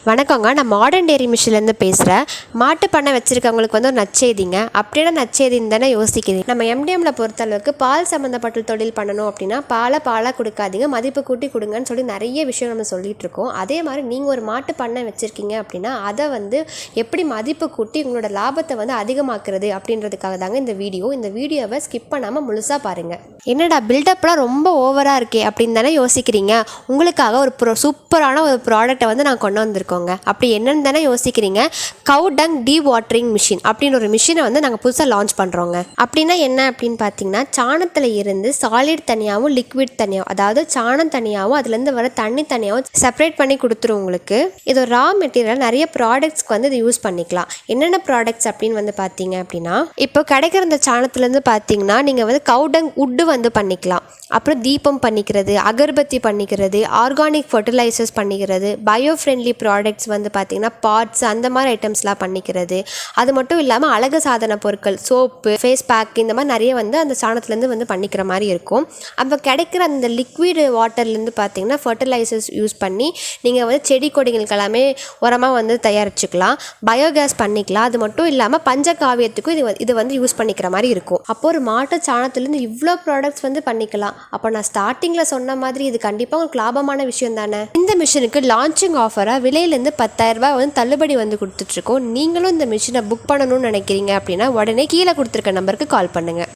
வணக்கங்க. நான் modern dairy மிஷின்லேருந்து பேசுகிறேன். மாட்டு பண்ணை வச்சுருக்கவங்களுக்கு ஒரு நற்செய்திங்க. அப்படின்னா நற்செய்தின்னு தானே யோசிக்கிறீங்க. நம்ம எம்டிஎம்மில் பொறுத்தளவுக்கு பால் சம்மந்தப்பட்ட தொழில் பண்ணணும் அப்படின்னா பாலாக கொடுக்காதீங்க, மதிப்பு கூட்டி கொடுங்கன்னு சொல்லி நிறைய விஷயம் நம்ம சொல்லிகிட்டு இருக்கோம். அதே மாதிரி நீங்கள் ஒரு மாட்டு பண்ணை வச்சுருக்கீங்க அப்படின்னா அதை எப்படி மதிப்பு கூட்டி உங்களோட லாபத்தை அதிகமாக்குறது அப்படின்றதுக்காக தாங்க இந்த வீடியோ. இந்த வீடியோவை ஸ்கிப் பண்ணாமல் முழுசாக பாருங்கள். என்னடா பில்டப்லாம் ரொம்ப ஓவராக இருக்கே அப்படின்னு தானே யோசிக்கிறீங்க. உங்களுக்காக ஒரு சூப்பரான ஒரு ப்ராடக்ட்டை நான் கொண்டு வந்திருக்கோங்க. அப்படி என்னன்னு தானே யோசிக்கிறீங்க. Cow Dung Dewatering Machine அப்படின்னு ஒரு மிஷினை நாங்கள் புதுசாக லான்ச் பண்ணுறோங்க. அப்படின்னா என்ன அப்படின்னு பார்த்தீங்கன்னா, சாணத்தில் இருந்து சாலிட் தனியாகவும் லிக்விட் தனியாகவும், அதாவது சாணம் தனியாகவும் அதுலேருந்து வர தண்ணி தனியாகவும் செப்பரேட் பண்ணி கொடுத்துரும் உங்களுக்கு. இது ஒரு ரா மெட்டீரியல். நிறைய ப்ராடக்ட்ஸ்க்கு இது யூஸ் பண்ணிக்கலாம். என்னென்ன ப்ராடக்ட்ஸ் அப்படின்னு பார்த்தீங்க அப்படின்னா, இப்போ கிடைக்கிற இந்த சாணத்துலேருந்து பார்த்தீங்கன்னா நீங்கள் Cow Dung wood பண்ணிக்கலாம். அப்புறம் தீபம் பண்ணிக்கிறது, அகர்பத்தி பண்ணிக்கிறது, ஆர்கானிக் ஃபர்டிலைசர்ஸ் பண்ணிக்கிறது, பயோ ஃப்ரெண்ட்லி ப்ராடக்ட்ஸ் பார்த்தீங்கன்னா பாட்ஸ் அந்த மாதிரி ஐட்டம்ஸ்லாம் பண்ணிக்கிறது. அது மட்டும் இல்லாமல் அழகு சாதன பொருட்கள், சோப்பு, ஃபேஸ் பேக் இந்த மாதிரி நிறைய அந்த சாணத்துலேருந்து பண்ணிக்கிற மாதிரி இருக்கும். அப்போ கிடைக்கிற அந்த லிக்விட் வாட்டர்லேருந்து பார்த்தீங்கன்னா ஃபர்டிலைசர்ஸ் யூஸ் பண்ணி நீங்கள் செடி கொடிகளுக்கு எல்லாமே உரமாக தயாரிச்சுக்கலாம். பயோகேஸ் பண்ணிக்கலாம். அது மட்டும் இல்லாமல் பஞ்சகாவியத்துக்கும் இது யூஸ் பண்ணிக்கிற மாதிரி இருக்கும். அப்போ ஒரு மாட்டு சாணத்துலேருந்து இவ்வளோ ப்ராடக்ட்ஸ் பண்ணிக்கலாம். அப்போ நான் ஸ்டார்டிங்கில் சொன்ன மாதிரி இது கண்டிப்பாக உங்களுக்கு லாபமான விஷயம் தானே. இந்த மிஷினுக்கு லான்ச்சிங் ஆஃபராக விலையிலேருந்து 10,000 ரூபாய் தள்ளுபடி கொடுத்துட்ருக்கோம். நீங்களும் இந்த மிஷினை புக் பண்ணணும்னு நினைக்கிறீங்க அப்படின்னா உடனே கீழே கொடுத்துருக்க நம்பருக்கு கால் பண்ணுங்கள்.